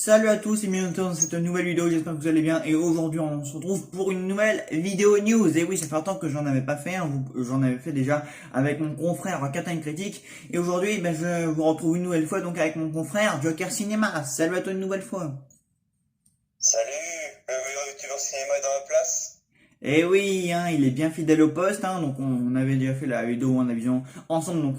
Salut à tous et bienvenue dans cette nouvelle vidéo, j'espère que vous allez bien et aujourd'hui on se retrouve pour une nouvelle vidéo news. Et oui, ça fait longtemps que j'en avais pas fait, j'en avais fait déjà avec mon confrère Katin Critique et aujourd'hui je vous retrouve une nouvelle fois donc avec mon confrère Joker Cinéma. Salut à toi une nouvelle fois. Salut, le youtubeur cinéma est dans la place. Et oui, il est bien fidèle au poste, donc on avait déjà fait la vidéo en avion ensemble, donc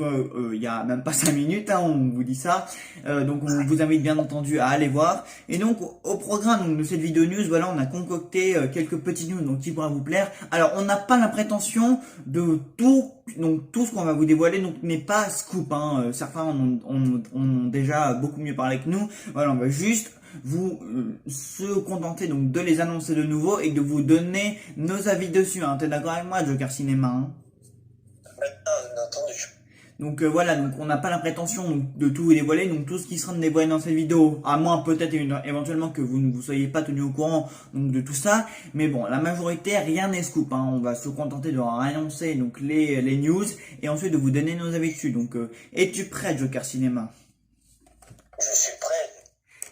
il y a même pas 5 minutes, on vous dit ça. Donc on vous invite bien entendu à aller voir. Et donc au programme donc, de cette vidéo news, voilà, on a concocté quelques petites news donc qui pourraient vous plaire. Alors on n'a pas la prétention de tout ce qu'on va vous dévoiler donc n'est pas scoop. Certains ont déjà beaucoup mieux parlé que nous. Voilà, on va juste vous se contenter donc de les annoncer de nouveau et de vous donner nos avis dessus. T'es d'accord avec moi, Joker Cinéma? Bien entendu. Donc voilà, donc on n'a pas la prétention donc, de tout vous dévoiler, donc tout ce qui sera dévoilé dans cette vidéo, à moins peut-être éventuellement que vous ne vous soyez pas tenu au courant donc de tout ça, mais bon, la majorité, rien n'est scoop, on va se contenter de annoncer donc les news et ensuite de vous donner nos avis dessus. Donc es-tu prêt, Joker Cinéma? Je suis prêt.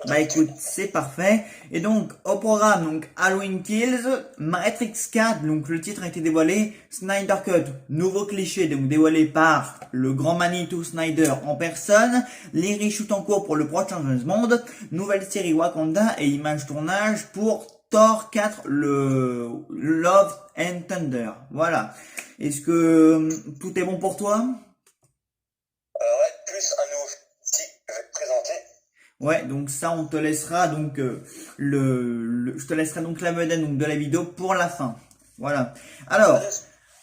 Bah écoute, c'est parfait. Et donc, au programme, donc Halloween Kills, Matrix 4, donc le titre a été dévoilé, Snyder Cut, nouveau cliché, donc dévoilé par le grand Manitou Snyder en personne, les reshoots en cours pour le prochain James Bond, nouvelle série Wakanda et image tournage pour Thor 4, le Love and Thunder. Voilà. Est-ce que tout est bon pour toi? Ouais, plus un nouveau si je vais te présenter. Ouais, donc ça, on te laissera donc je te laisserai donc la vedette donc de la vidéo pour la fin. Voilà. Alors,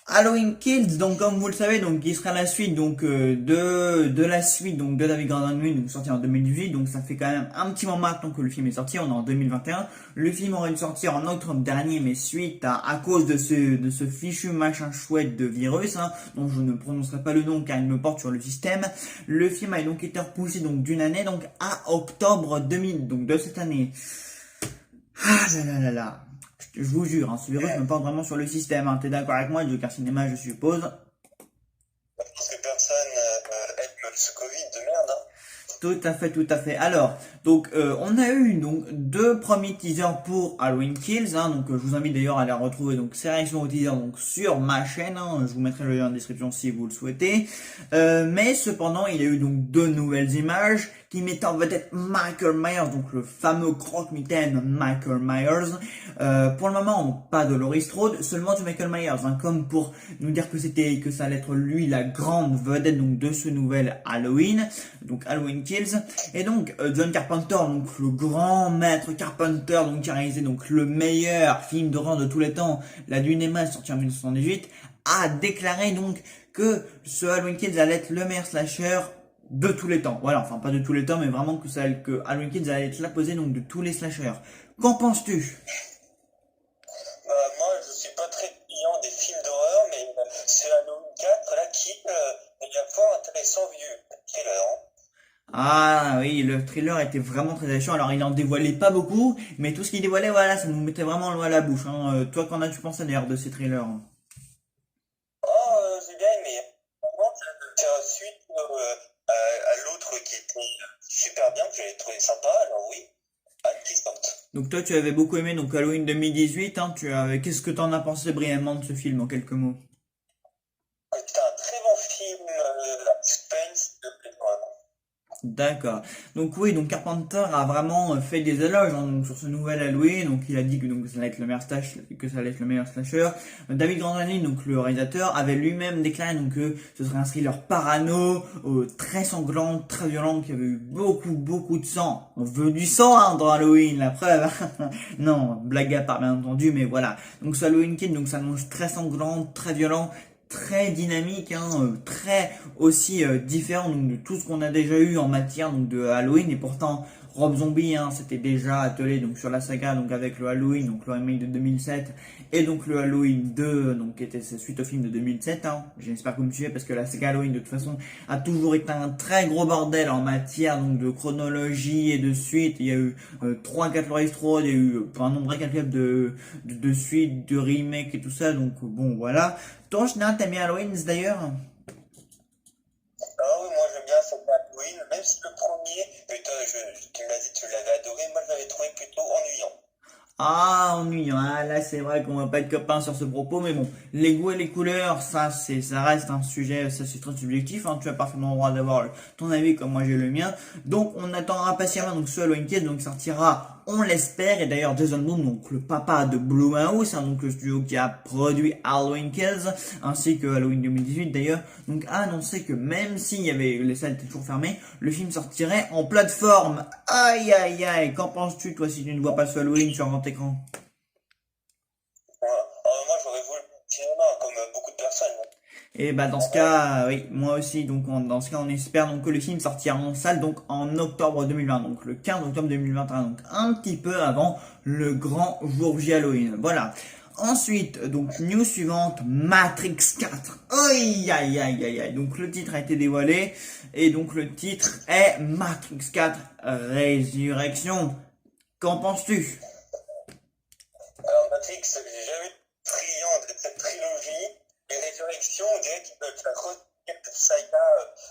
Halloween Kills, donc comme vous le savez, donc qui sera la suite donc de la suite donc de David Gordon Green, donc sorti en 2018, donc ça fait quand même un petit moment maintenant que le film est sorti, on est en 2021. Le film aurait dû sortir en octobre dernier, mais suite à cause de ce fichu machin chouette de virus, dont je ne prononcerai pas le nom car il me porte sur le système, le film a donc été repoussé donc d'une année donc à octobre 2000, donc de cette année. Ah là là là là. Je vous jure, ce virus me porte vraiment sur le système. T'es d'accord avec moi, Joker Cinéma, je suppose? Parce que personne aime ce Covid de merde. Tout à fait, tout à fait. Alors, donc on a eu donc deux premiers teasers pour Halloween Kills, donc je vous invite d'ailleurs à les retrouver donc ces réactions aux teasers donc sur ma chaîne, je vous mettrai le lien en description si vous le souhaitez. Mais cependant, il y a eu donc deux nouvelles images qui mettent en vedette Michael Myers, donc le fameux croque-mitaine Michael Myers. Pour le moment, pas de Laurie Strode, seulement du Michael Myers, comme pour nous dire que ça allait être lui la grande vedette donc de ce nouvel Halloween, donc Halloween Kills. Et donc John Carpenter, donc le grand maître Carpenter, donc qui a réalisé donc le meilleur film d'horreur de tous les temps, La Nuit des Masques, sorti en 1978, a déclaré donc que ce Halloween Kills allait être le meilleur slasher de tous les temps. Voilà, enfin pas de tous les temps, mais vraiment que Halloween Kills allait être l'apposé donc de tous les slashers. Qu'en penses-tu? Moi, je suis pas très client des films d'horreur, mais ce Halloween 4 là qui est fort intéressant vu du trailer. Ah oui, le thriller était vraiment très alléchant. Alors il en dévoilait pas beaucoup, mais tout ce qu'il dévoilait, voilà, ça nous mettait vraiment l'eau à la bouche. Toi, qu'en as-tu pensé d'ailleurs de ces thrillers? J'ai bien aimé. Vraiment, faire suite à l'autre qui était super bien, que j'avais trouvé sympa, alors oui, hâte qu'il sorte. Donc toi, tu avais beaucoup aimé donc Halloween 2018. Qu'est-ce que t'en as pensé brièvement de ce film en quelques mots? C'était un très bon film, suspense, vraiment. D'accord. Donc oui, donc Carpenter a vraiment fait des éloges donc, sur ce nouvel Halloween. Donc il a dit que donc ça allait être le meilleur que ça allait être le meilleur slasher. David Gordon, donc le réalisateur, avait lui-même déclaré donc que ce serait un thriller parano, très sanglant, très violent, qui avait eu beaucoup de sang. On veut du sang dans Halloween, la preuve. Non, blague à part bien entendu, mais voilà. Donc ce Halloween Kid, donc ça annonce très sanglant, très violent, très dynamique, très aussi différent donc, de tout ce qu'on a déjà eu en matière donc, de Halloween. Et pourtant Rob Zombie s'était déjà attelé donc sur la saga donc avec le Halloween, donc le remake de 2007 et donc le Halloween 2 donc qui était sa suite au film de 2007. J'espère que vous me suivez parce que la saga Halloween de toute façon a toujours été un très gros bordel en matière donc de chronologie et de suite. Il y a eu 3-4 Laurie Strode, il y a eu un nombre incalculable de suites, de remakes et tout ça. Donc bon voilà. Toi, Sinan, t'aimes bien Halloween d'ailleurs? Ah oui, moi j'aime bien cette Halloween, même si le premier, mais toi, tu me l'as dit, tu l'avais adoré, moi Ah, ennuyant. Ah, là, c'est vrai qu'on va pas être copains sur ce propos, mais bon, les goûts et les couleurs, ça reste un sujet, ça c'est très subjectif, hein. Tu as parfaitement le droit d'avoir ton avis comme moi j'ai le mien. Donc, on attendra patiemment donc ce Halloween Kills, donc sortira, on l'espère, et d'ailleurs Jason Blum, donc le papa de Blumhouse, hein, donc le studio qui a produit Halloween Kills, ainsi que Halloween 2018 d'ailleurs, donc a annoncé que même s'il y avait, les salles étaient toujours fermées, le film sortirait en plateforme. Aïe aïe aïe, qu'en penses-tu toi si tu ne vois pas ce Halloween sur grand écran? Voilà. Moi, j'aurais voulu le cinéma, comme beaucoup de personnes. Et bah dans ce cas, oui, moi aussi, donc dans ce cas on espère donc que le film sortira en salle donc en octobre 2020, donc le 15 octobre 2021, donc un petit peu avant le grand jour J Halloween. Voilà. Ensuite, donc news suivante, Matrix 4. Aïe aïe aïe aïe aïe. Donc le titre a été dévoilé et donc le titre est Matrix 4 Résurrection. Qu'en penses-tu? Alors, Matrix, j'ai jamais été friand de cette trilogie. Et Résurrection, on dirait qu'ils veulent faire retenir cette saga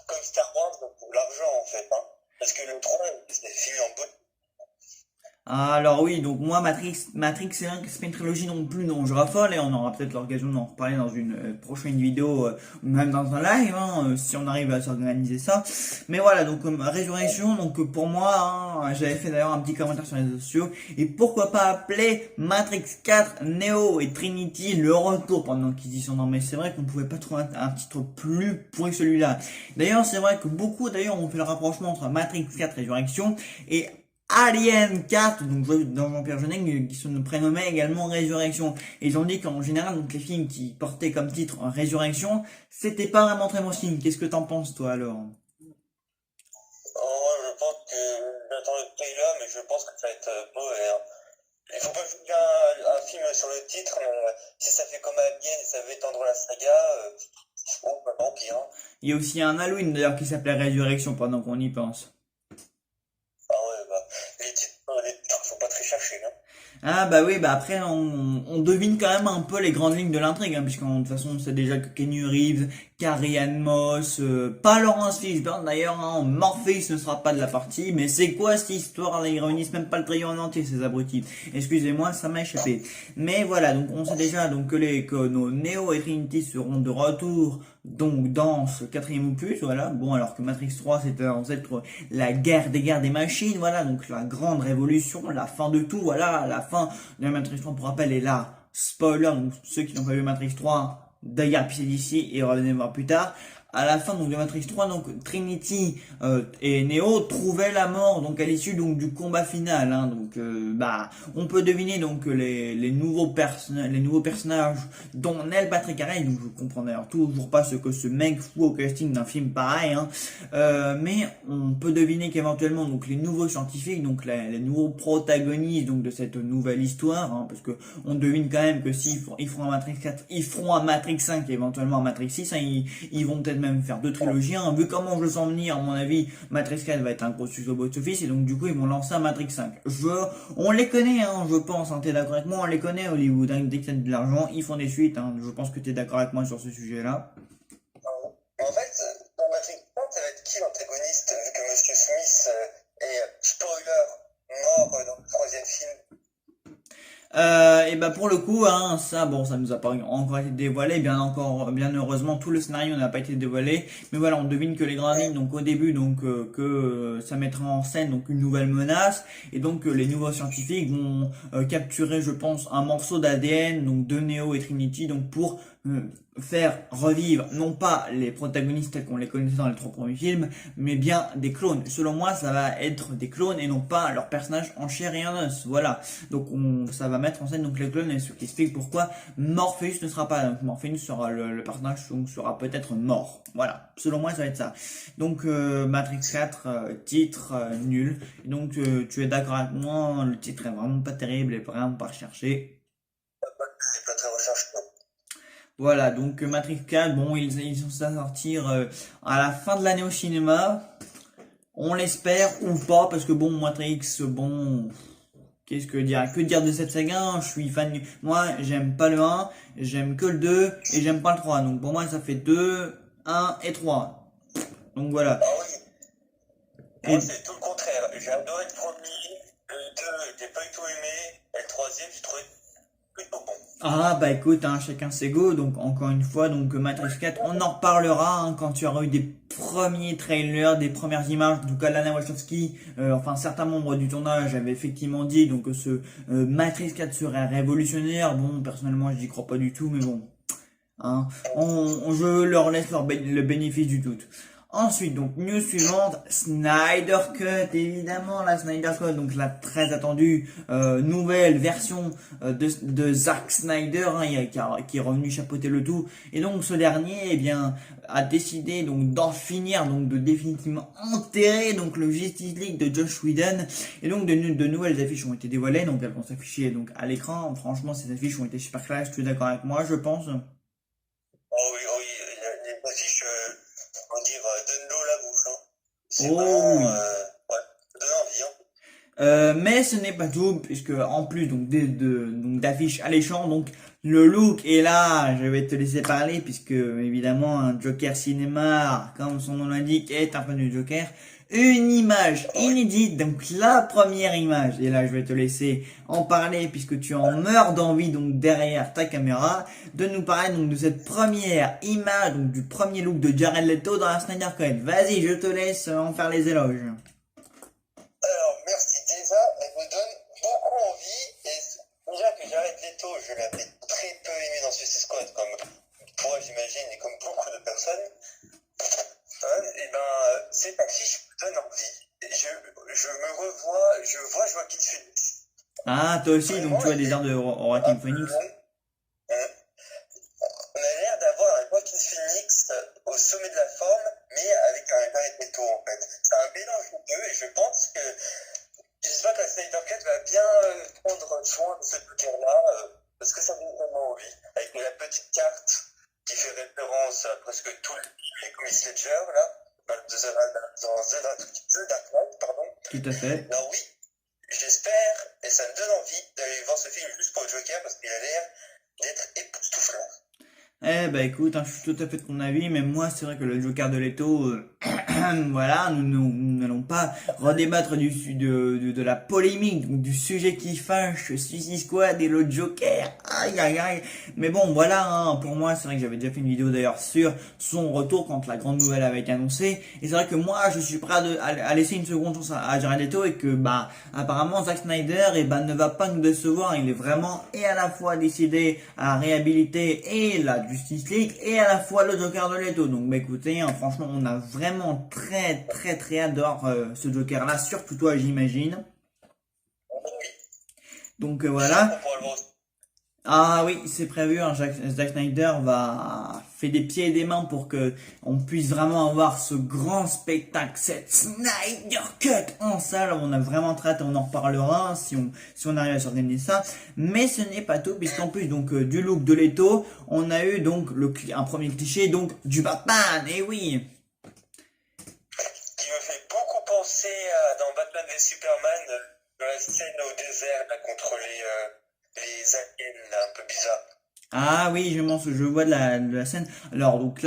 comme Star Wars pour l'argent, en fait. Hein. Parce que le 3, c'est fini en bout. Alors oui, donc moi Matrix c'est pas une trilogie non plus dont je raffole et on aura peut-être l'occasion d'en reparler dans une prochaine vidéo ou même dans un live si on arrive à s'organiser ça. Mais voilà, donc Résurrection, donc pour moi, j'avais fait d'ailleurs un petit commentaire sur les réseaux sociaux et pourquoi pas appeler Matrix 4, Neo et Trinity le retour pendant qu'ils y sont. Non mais c'est vrai qu'on pouvait pas trouver un titre plus pourri que celui-là. D'ailleurs c'est vrai que beaucoup d'ailleurs ont fait le rapprochement entre Matrix 4 Résurrection et Alien 4, donc dans Jean-Pierre Jeunet, qui se prénommait également Résurrection. Et ils ont dit qu'en général, donc les films qui portaient comme titre Résurrection, c'était pas vraiment très bon signe. Qu'est-ce que t'en penses, toi, alors? Oh, je pense que j'attends le trailer, mais je pense que ça va être mauvais. Hein. Il faut pas juger un film sur le titre, mais si ça fait comme Alien et ça veut étendre la saga, oh, bah, tant pis. Hein. Il y a aussi un Halloween, d'ailleurs, qui s'appelait Résurrection, pendant qu'on y pense. Ah ouais, bah, les titres sont pas très cherchés. Hein. Ah bah oui, bah après on devine quand même un peu les grandes lignes de l'intrigue, puisqu'en de toute façon on sait déjà que Keanu Reeves, Carrie-Anne Moss, pas Laurence Fishburne d'ailleurs, Morpheus ne sera pas de la partie, mais c'est quoi cette histoire là, ils réunissent même pas le trio en entier ces abrutis. Excusez-moi, ça m'a échappé. Mais voilà, donc on sait déjà donc que nos Neo et Trinity seront de retour donc dans ce quatrième opus, voilà. Bon, alors que Matrix 3 c'était en fait la guerre des machines, voilà, donc la grande révolution, la fin de tout, voilà, la fin de Matrix 3 pour rappel est là. Spoiler, donc ceux qui n'ont pas vu Matrix 3, d'ailleurs pissez d'ici et revenez voir plus tard. À la fin donc de Matrix 3, donc Trinity et Neo trouvaient la mort donc à l'issue donc du combat final. Donc bah on peut deviner donc les nouveaux personnages dont Neil Patrick Harris. Donc je comprends d'ailleurs toujours pas ce que ce mec fout au casting d'un film pareil. Mais on peut deviner qu'éventuellement donc les nouveaux scientifiques, donc les nouveaux protagonistes donc de cette nouvelle histoire, parce que on devine quand même que s'ils feront un Matrix 4, ils feront un Matrix 5 et éventuellement un Matrix 6. Ils vont peut-être même faire deux trilogies. Vu comment je le sens venir, à mon avis, Matrix 4 va être un gros succès au box-office et donc du coup ils vont lancer un Matrix 5. On les connaît, je pense, t'es d'accord avec moi, on les connaît Hollywood, dès qu'ils ont de l'argent, ils font des suites, je pense que t'es d'accord avec moi sur ce sujet-là. En fait, dans Matrix 4, ça va être qui l'antagoniste, vu que Monsieur Smith est, spoiler, mort dans le troisième film. Et bah pour le coup, ça nous a pas encore été dévoilé, bien heureusement tout le scénario n'a pas été dévoilé, mais voilà, on devine que les grandes lignes, donc au début, donc que ça mettra en scène donc une nouvelle menace, et donc les nouveaux scientifiques vont capturer, je pense, un morceau d'ADN donc de Neo et Trinity, donc pour faire revivre non pas les protagonistes tels qu'on les connaissait dans les trois premiers films, mais bien des clones. Selon moi, ça va être des clones et non pas leurs personnages en chair et en os. Voilà. Donc ça va mettre en scène donc les clones et ce qui explique pourquoi Morpheus ne sera pas là. Donc Morpheus sera le personnage donc sera peut-être mort. Voilà. Selon moi, ça va être ça. Donc Matrix 4 titre nul. Et donc tu es d'accord avec moi, le titre est vraiment pas terrible et vraiment pas recherché. C'est pas très recherché. Voilà, donc Matrix 4, bon, ils sont censés sortir à la fin de l'année au cinéma. On l'espère ou pas, parce que bon, Matrix, bon, qu'est-ce que dire? Que dire de cette saga? Je suis fan. Moi, j'aime pas le 1, j'aime que le 2 et j'aime pas le 3. Donc pour moi, ça fait 2, 1 et 3. Donc voilà. Ah oui. Moi, c'est tout le contraire. J'ai adoré le premier, le 2, j'ai pas du tout aimé, et le 3 troisième, j'ai trouvé plutôt bon. Ah bah écoute, hein, chacun ses goûts, donc encore une fois, donc Matrix 4, on en reparlera hein, quand tu auras eu des premiers trailers, des premières images, en tout cas Lana Wachowski, enfin certains membres du tournage avaient effectivement dit donc que ce Matrix 4 serait révolutionnaire, bon personnellement j'y crois pas du tout, mais bon, hein, je leur laisse le bénéfice du doute. Ensuite, donc, news suivante, Snyder Cut, évidemment, la Snyder Cut, donc la très attendue nouvelle version de Zack Snyder, hein, qui est revenu chapeauter le tout. Et donc, ce dernier, eh bien, a décidé donc d'en finir, donc de définitivement enterrer donc le Justice League de Joss Whedon. Et donc, de nouvelles affiches ont été dévoilées, donc elles vont s'afficher donc à l'écran. Franchement, ces affiches ont été super claires, tu es d'accord avec moi, je pense. Oh oui, oui, les affiches, on dire, donnent l'eau à la bouche, hein. C'est Oh vraiment, oui. ouais, ça donne envie, hein. Mais ce n'est pas tout, puisque en plus donc donc d'affiches alléchantes, donc le look est là, je vais te laisser parler, puisque évidemment un Joker cinéma, comme son nom l'indique, est un peu du Joker. Une image inédite, donc la première image, et là je vais te laisser en parler, puisque tu en meurs d'envie donc derrière ta caméra, de nous parler donc de cette première image, donc du premier look de Jared Leto dans la Snyder Cut. Vas-y, je te laisse en faire les éloges. Alors, merci. Déjà, elle me donne beaucoup envie. Et déjà que Jared Leto, je l'avais très peu aimé dans Suicide Squad, comme toi, j'imagine, et comme beaucoup de personnes. Et ben, cette affiche me donne envie. Je me revois, je vois Joaquin Phoenix. Ah, toi aussi, donc Vraiment, tu as des airs de Joaquin Phoenix. on a l'air d'avoir un Joaquin Phoenix au sommet de la forme, mais avec un Jared Leto, en fait. C'est un mélange de deux, et je pense que j'espère que la Snyder Cut va bien prendre soin de ce Joker-là, parce que ça me donne vraiment envie, avec la petite carte qui fait référence à presque tous les comics Ledger, là, dans The Dark Knight, pardon. Tout à fait. Alors oui, j'espère, et ça me donne envie d'aller voir ce film juste pour le Joker, parce qu'il a l'air d'être époustouflant. Eh ben écoute, hein, je suis tout à fait de ton avis, mais moi c'est vrai que le Joker de Leto, voilà, nous n'allons pas redébattre de la polémique, donc du sujet qui fâche, Suicide Squad et le Joker, aïe aïe aïe, mais bon voilà, hein, pour moi c'est vrai que j'avais déjà fait une vidéo d'ailleurs sur son retour quand la grande nouvelle avait été annoncée, et c'est vrai que moi je suis prêt à laisser une seconde chance à Jared Leto, et que bah apparemment Zack Snyder ne va pas nous décevoir, il est vraiment et à la fois décidé à réhabiliter et la Justice League et à la fois le Joker de Leto. Donc bah écoutez, hein, franchement on a vraiment très hâte de voir ce Joker là, surtout toi j'imagine. Oui, Donc j'espère voilà. qu'on pourra le voir. Ah oui, c'est prévu, hein, Zack Snyder va faire des pieds et des mains pour que on puisse vraiment avoir ce grand spectacle, cette Snyder Cut en salle. On a vraiment très hâte, on en reparlera hein, si on arrive à s'organiser ça. Mais ce n'est pas tout, puisqu'en plus donc du look de Leto, on a eu donc un premier cliché donc du Batman. Et oui. Qui me fait beaucoup penser à, dans Batman v Superman, de la scène au désert, là, contre les aliens, là, un peu bizarres. Ah oui, je vois de la scène. Alors donc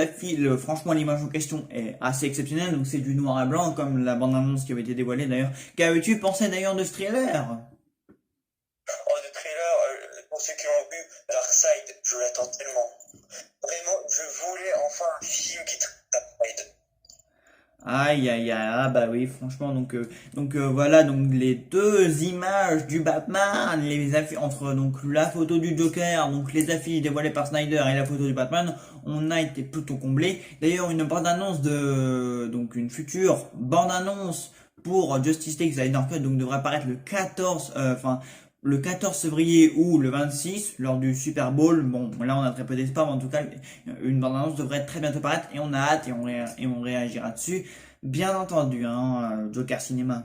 franchement l'image en question est assez exceptionnelle, donc c'est du noir et blanc comme la bande-annonce qui avait été dévoilée d'ailleurs. Qu'avais-tu pensé d'ailleurs de ce trailer? Oh, le trailer, pour ceux qui l'ont vu, Darkseid, je l'attends tellement. Vraiment, je voulais enfin un film qui traite Darkseid. Aïe aïe aïe, ah bah oui, franchement voilà donc les deux images du Batman, les affiches entre donc la photo du Joker, donc les affiches dévoilées par Snyder et la photo du Batman, on a été plutôt comblé. D'ailleurs une bande-annonce de donc une future bande-annonce pour Justice League Snyder Cut donc devrait apparaître le 14 le 14 février ou le 26 lors du Super Bowl. Bon, là on a très peu d'espoir, mais en tout cas une bande-annonce devrait très bientôt paraître et on a hâte et on réagira dessus. Bien entendu, hein, Joker Cinéma.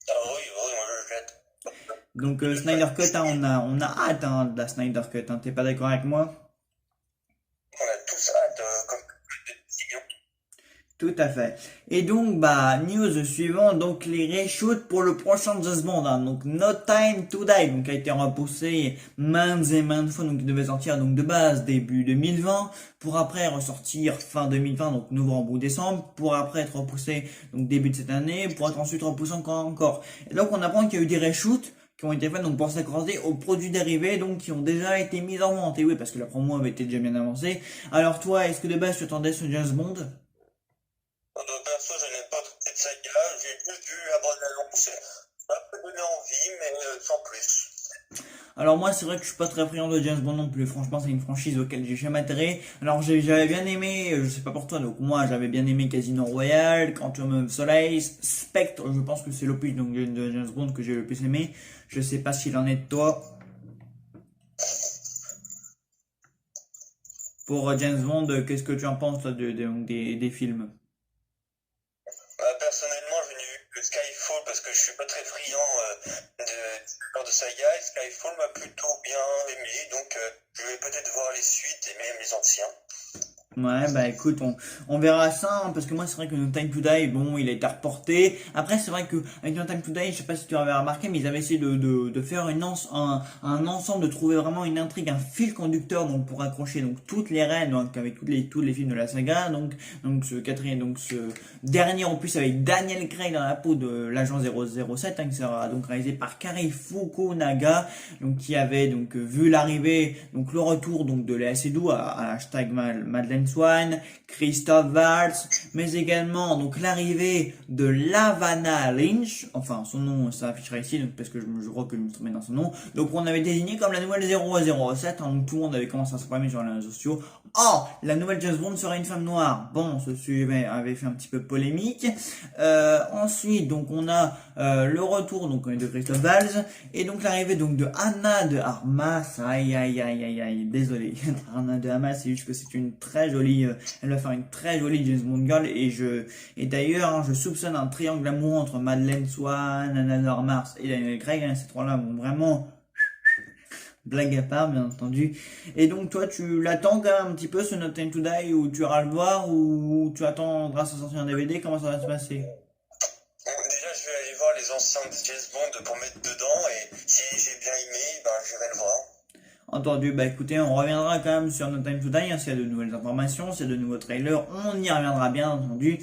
Ah oui, oui, moi je le jette. Donc Snyder Cut, hein, on a hâte hein, de la Snyder Cut. Hein, t'es pas d'accord avec moi? On a tous hâte, comme de décision. Tout à fait. Et donc, bah, news suivant, donc les reshoots pour le prochain James Bond, hein, donc No Time to Die, donc a été repoussé maintes et maintes fois, donc il devait sortir donc de base début 2020, pour après ressortir fin 2020, donc novembre ou décembre, pour après être repoussé donc début de cette année, pour être ensuite repoussé encore. Et donc on apprend qu'il y a eu des reshoots qui ont été faites donc pour s'accorder aux produits dérivés donc qui ont déjà été mis en vente. Et oui, parce que la promo avait été déjà bien avancée. Alors toi, est-ce que de base tu attendais ce James Bond? Perso, je n'ai pas toute cette saga, j'ai juste vu la bande-annonce, ça m'a un peu donné envie, mais sans plus. Alors moi c'est vrai que je suis pas très friand de James Bond non plus, franchement c'est une franchise auquel j'ai jamais atterré. Alors j'avais bien aimé, je sais pas pour toi, donc moi j'avais bien aimé Casino Royale, Quantum of Solace, Spectre, je pense que c'est l'opus donc de James Bond que j'ai le plus aimé. Je sais pas s'il en est de toi. Pour James Bond, qu'est-ce que tu en penses toi, des films? Personnellement, je n'ai vu que Skyfall parce que je suis pas très friand ce genre de saga, et Skyfall m'a plutôt bien aimé, donc je vais peut-être voir les suites et même les anciens. Ouais, bah écoute, on verra ça, hein, parce que moi c'est vrai que No Time to Die, bon, il a été reporté. Après, c'est vrai que avec No Time to Die, je sais pas si tu avais remarqué, mais ils avaient essayé de faire un ensemble, de trouver vraiment une intrigue, un fil conducteur, donc pour accrocher donc toutes les reines, donc avec tous les films de la saga, donc ce dernier en plus avec Daniel Craig dans la peau de l'agent 007, hein, qui sera donc réalisé par Kari Fukunaga, donc qui avait donc vu l'arrivée, donc le retour donc de Léa Seydoux à hashtag Madeleine Swan, Christophe Waltz, mais également donc l'arrivée de Lavana Lynch, enfin son nom ça affichera ici donc, parce que je crois que je me trompais dans son nom, donc on avait désigné comme la nouvelle 007, hein, donc tout le monde avait commencé à s'informer sur les réseaux sociaux. Oh, la nouvelle James Bond serait une femme noire. Bon, ce sujet avait fait un petit peu polémique. Ensuite, donc on a le retour donc de Christophe Waltz et donc l'arrivée donc de Anna de Armas. Aïe aïe aïe aïe aïe, désolé. Anna de Armas, c'est juste que c'est une très jolie, elle va faire une très jolie James Bond girl et d'ailleurs hein, je soupçonne un triangle amoureux entre Madeleine Swan, Anna de Armas et Daniel Craig. Hein, ces trois-là vont vraiment blague à part, bien entendu. Et donc, toi, tu l'attends quand même un petit peu, ce No Time to Die, ou tu iras le voir, ou tu attendras sa sortie en DVD, comment ça va se passer? Bon, déjà, je vais aller voir les anciens de James Bond pour mettre dedans, et si j'ai bien aimé, ben, j'irai le voir. Entendu, bah écoutez, on reviendra quand même sur No Time to Die, hein, s'il y a de nouvelles informations, s'il y a de nouveaux trailers, on y reviendra bien entendu.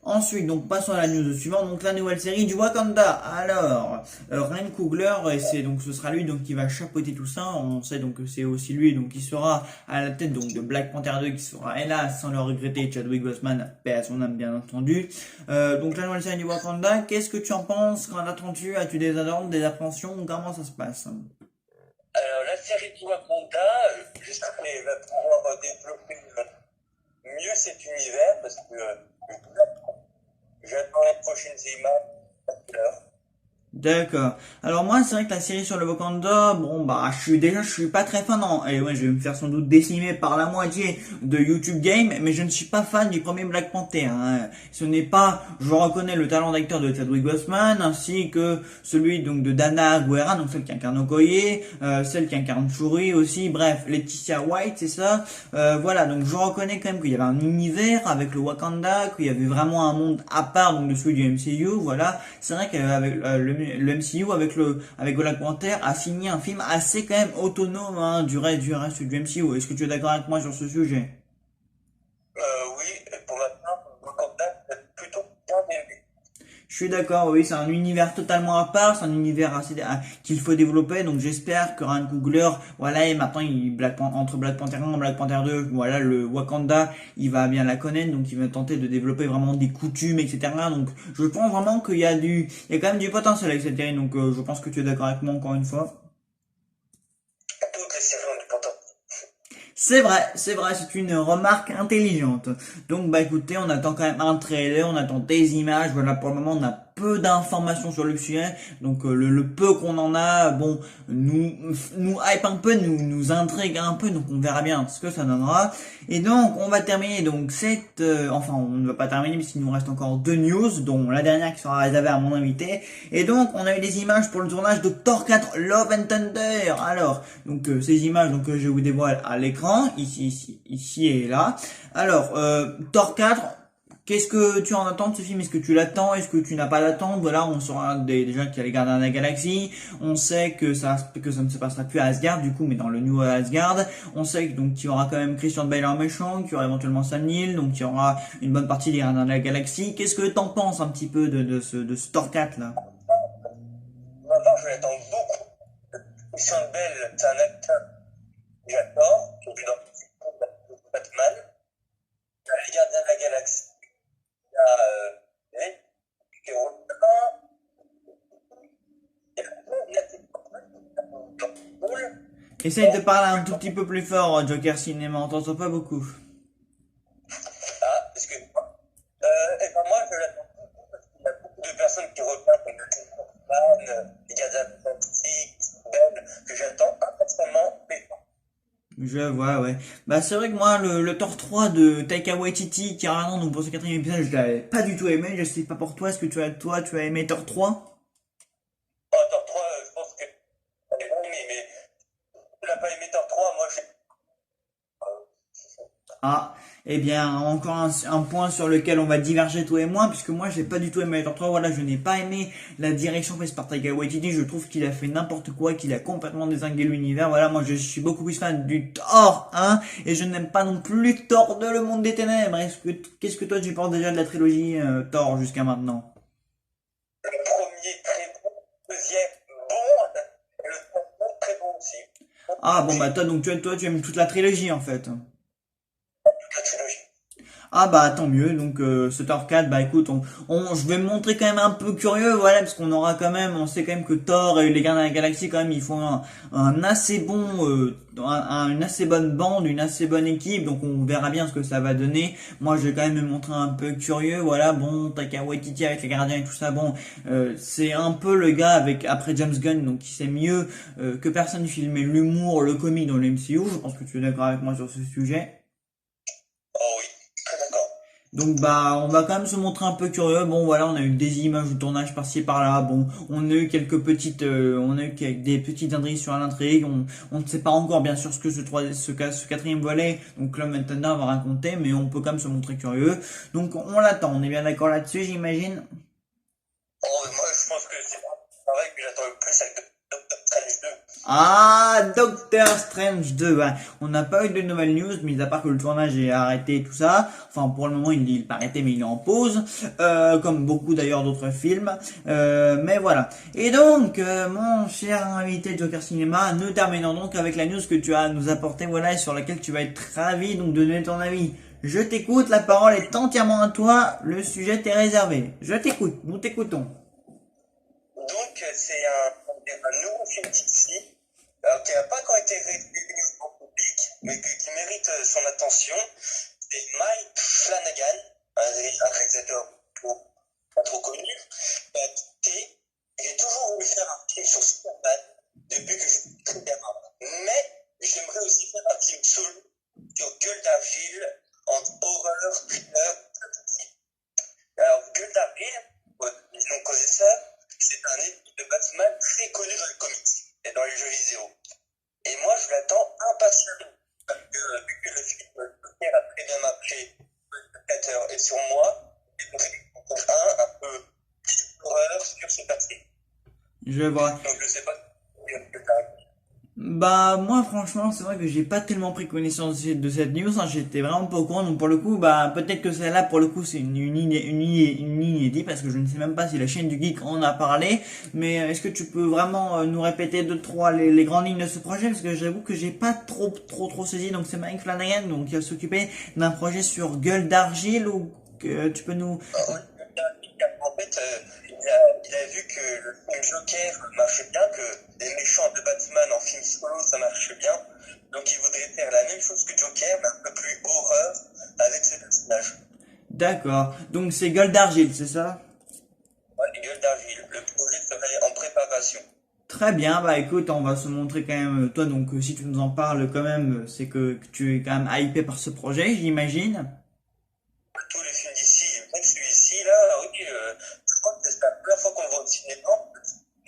Ensuite, donc passons à la news suivante, donc la nouvelle série du Wakanda. Alors, Ryan Coogler, et c'est donc ce sera lui donc qui va chapeauter tout ça. On sait donc que c'est aussi lui donc qui sera à la tête donc de Black Panther 2, qui sera hélas sans le regretter Chadwick Boseman, paix à son âme bien entendu. Donc la nouvelle série du Wakanda, qu'est-ce que tu en penses? Qu'en attends-tu? As-tu des attentes, des appréhensions? Comment ça se passe? Alors, la série du Wakanda, j'espère qu'elle va pouvoir développer mieux cet univers, parce que j'attends les prochaines images. D'accord. Alors moi, c'est vrai que la série sur le Wakanda, bon bah, je suis pas très fan, non. Et ouais, je vais me faire sans doute décimer par la moitié de YouTube Game, mais je ne suis pas fan du premier Black Panther. Hein. Ce n'est pas, je reconnais le talent d'acteur de Chadwick Boseman, ainsi que celui donc de Dana Guerra, donc celle qui incarne Okoye, celle qui incarne Shuri aussi. Bref, Laetitia White, c'est ça. Voilà, donc je reconnais quand même qu'il y avait un univers avec le Wakanda, qu'il y avait vraiment un monde à part donc de celui du MCU. Voilà, c'est vrai qu'avec le MCU avec Black Panther a signé un film assez quand même autonome hein, du reste du MCU. Est-ce que tu es d'accord avec moi sur ce sujet? Oui, et pour ma part, Wakanda, c'est plutôt bien aimé. Je suis d'accord, oui, c'est un univers totalement à part, c'est un univers qu'il faut développer, donc j'espère que Ryan Coogler, voilà, et maintenant entre Black Panther 1 et Black Panther 2, voilà, le Wakanda, il va bien la connaître, donc il va tenter de développer vraiment des coutumes, etc. Donc je pense vraiment qu'il y a il y a quand même du potentiel avec cette série, donc je pense que tu es d'accord avec moi encore une fois. Toutes les séries ont du potentiel. C'est vrai, c'est une remarque intelligente. Donc bah écoutez, on attend quand même un trailer, on attend des images, voilà, pour le moment on a peu d'informations sur le sujet, donc le peu qu'on en a, bon, nous hype un peu, nous intrigue un peu, donc on verra bien ce que ça donnera. Et donc on va terminer donc enfin on ne va pas terminer puisqu'il nous reste encore deux news, dont la dernière qui sera réservée à mon invité. Et donc on a eu des images pour le tournage de Thor 4 Love and Thunder. Alors donc ces images donc je vous dévoile à l'écran ici et là. Alors Thor 4. Qu'est-ce que tu en attends de ce film? Est-ce que tu l'attends? Est-ce que tu n'as pas d'attente? Voilà, on saura déjà qu'il y a les Gardiens de la Galaxie. On sait que ça ne se passera plus à Asgard, du coup, mais dans le New Asgard. On sait que, donc, qu'il y aura quand même Christian Bale en méchant, qu'il y aura éventuellement Sam Neill, donc il y aura une bonne partie des Gardiens de la Galaxie. Qu'est-ce que t'en penses un petit peu de ce Thor 4 là? Maintenant, je l'attends beaucoup. Christian Bale, c'est un acteur que j'adore, qui est dans Batman. Il y a les Gardiens de la Galaxie. Il y a les Romains. Il y a Essaye de parler un tout petit peu plus fort, Joker Cinéma, on t'entend pas beaucoup. Ah, excuse-moi. Et ben moi, je l'attends beaucoup parce qu'il y a beaucoup de personnes qui regardent comme Batman, les Gardiens de la Galaxie, Ben, que j'attends impatiemment. Je vois, ouais. Bah, c'est vrai que moi, le Thor 3 de Taika Waititi, carrément, donc pour ce quatrième épisode, je l'avais pas du tout aimé. Je sais pas pour toi, est-ce que tu as aimé Thor 3? Oh, Thor 3, je pense que j'ai pas aimé, mais tu n'as pas aimé Thor 3, moi j'ai. Ah, eh bien, encore un point sur lequel on va diverger toi et moi, puisque moi j'ai pas du tout aimé Thor 3, voilà, je n'ai pas aimé la direction prise par Taika Waititi, je trouve qu'il a fait n'importe quoi, qu'il a complètement dézingué l'univers, voilà, moi je suis beaucoup plus fan du Thor 1, et je n'aime pas non plus Thor 2, le monde des ténèbres. Qu'est-ce que toi tu penses déjà de la trilogie Thor jusqu'à maintenant? Le premier très bon, le deuxième bon, et le troisième très bon aussi. Ah bon bah toi tu aimes toute la trilogie en fait. La trilogie. Ah bah tant mieux, donc ce Thor 4, bah écoute, je vais me montrer quand même un peu curieux, voilà, parce qu'on aura quand même, on sait quand même que Thor et les Gardiens de la Galaxie quand même, ils font un assez bon, une assez bonne bande, une assez bonne équipe, donc on verra bien ce que ça va donner. Moi je vais quand même me montrer un peu curieux, voilà, bon, Taika Waititi avec les Gardiens et tout ça, bon, c'est un peu le gars après James Gunn, donc qui sait mieux que personne filmer l'humour, le comique dans le MCU, je pense que tu es d'accord avec moi sur ce sujet. Oh oui, très d'accord. Donc bah on va quand même se montrer un peu curieux. Bon voilà, on a eu des images de tournage par-ci par-là. Bon, on a eu des petites indices sur l'intrigue. On ne sait pas encore bien sûr ce que ce quatrième volet, donc Club Thunder va raconter, mais on peut quand même se montrer curieux. Donc on l'attend. On est bien d'accord là-dessus, j'imagine. Oh, moi je pense que c'est pareil que j'attends le plus avec Doctor Strange 2. Ah, Doctor Strange 2, ouais. On n'a pas eu de nouvelles news, mis à part que le tournage est arrêté et tout ça. Enfin, pour le moment, il n'est pas arrêté, mais il est en pause. Comme beaucoup d'ailleurs d'autres films. Mais voilà. Et donc, mon cher invité Joker Cinéma, nous terminons donc avec la news que tu as à nous apporter, voilà, et sur laquelle tu vas être ravi, donc de donner ton avis. Je t'écoute, la parole est entièrement à toi, le sujet t'est réservé. Je t'écoute, nous t'écoutons. Donc, c'est un nouveau film d'ici, qui n'a pas encore été révélé au public, mais qui mérite son attention. C'est Mike Flanagan, un réalisateur pas trop connu, qui a quitté. J'ai toujours voulu faire un film sur Superman depuis que je suis très gamin. Mais j'aimerais aussi faire un film solo sur Gueule d'Argile, en horreur, thriller, fantasy. Alors, Gueule d'Argile, les non-connaisseurs, c'est un ennemi de Batman très connu dans les comics et dans les jeux vidéo. Et moi, je l'attends impatiemment. Parce que, vu que le film Joker a très bien marché sur le spectateur et sur moi, j'aimerais un peu horreur sur ce papier. Je vois. Donc, je sais pas ce que t'as. Bah moi franchement c'est vrai que j'ai pas tellement pris connaissance de cette news, hein, j'étais vraiment pas au courant, donc pour le coup bah peut-être que celle-là pour le coup c'est une inédite parce que je ne sais même pas si la chaîne du geek en a parlé, mais est-ce que tu peux vraiment nous répéter deux trois les grandes lignes de ce projet, parce que j'avoue que j'ai pas trop saisi. Donc c'est Mike Flanagan donc qui va s'occuper d'un projet sur Gueule d'Argile, ou que tu peux nous... En fait, il a vu que le film Joker marchait bien, que les méchants de Batman en film solo ça marche bien. Donc il voudrait faire la même chose que Joker, mais un peu plus horreur avec ses personnages. D'accord, donc c'est Gueule d'Argile, c'est ça? Ouais, les Gueules d'Argile. Le projet serait en préparation. Très bien, bah écoute, on va se montrer quand même, toi donc si tu nous en parles quand même, c'est que tu es quand même hypé par ce projet, j'imagine. Tous les films d'ici, même celui-ci, là, oui, je crois que c'est la première fois qu'on le voit au cinéma.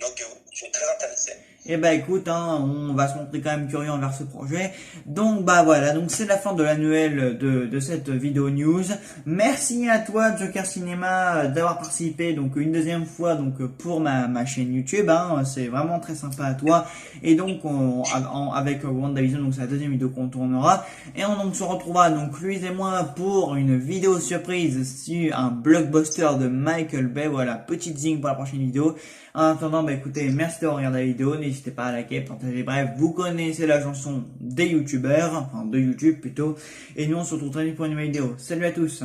Donc oui, je suis très intéressé. Eh bah écoute, hein, on va se montrer quand même curieux envers ce projet. Donc bah voilà, donc c'est la fin de l'annuel de cette vidéo news. Merci à toi Joker Cinéma d'avoir participé donc une deuxième fois donc pour ma chaîne YouTube. Hein, c'est vraiment très sympa à toi. Et donc avec WandaVision, donc c'est la deuxième vidéo qu'on tournera. Et on donc se retrouvera donc lui et moi pour une vidéo surprise sur un blockbuster de Michael Bay. Voilà, petite zing pour la prochaine vidéo. En attendant, bah écoutez, merci d'avoir regardé la vidéo, n'hésitez pas à liker, partager, bref, vous connaissez la chanson des youtubeurs, enfin de YouTube plutôt, et nous on se retrouve très vite pour une nouvelle vidéo. Salut à tous!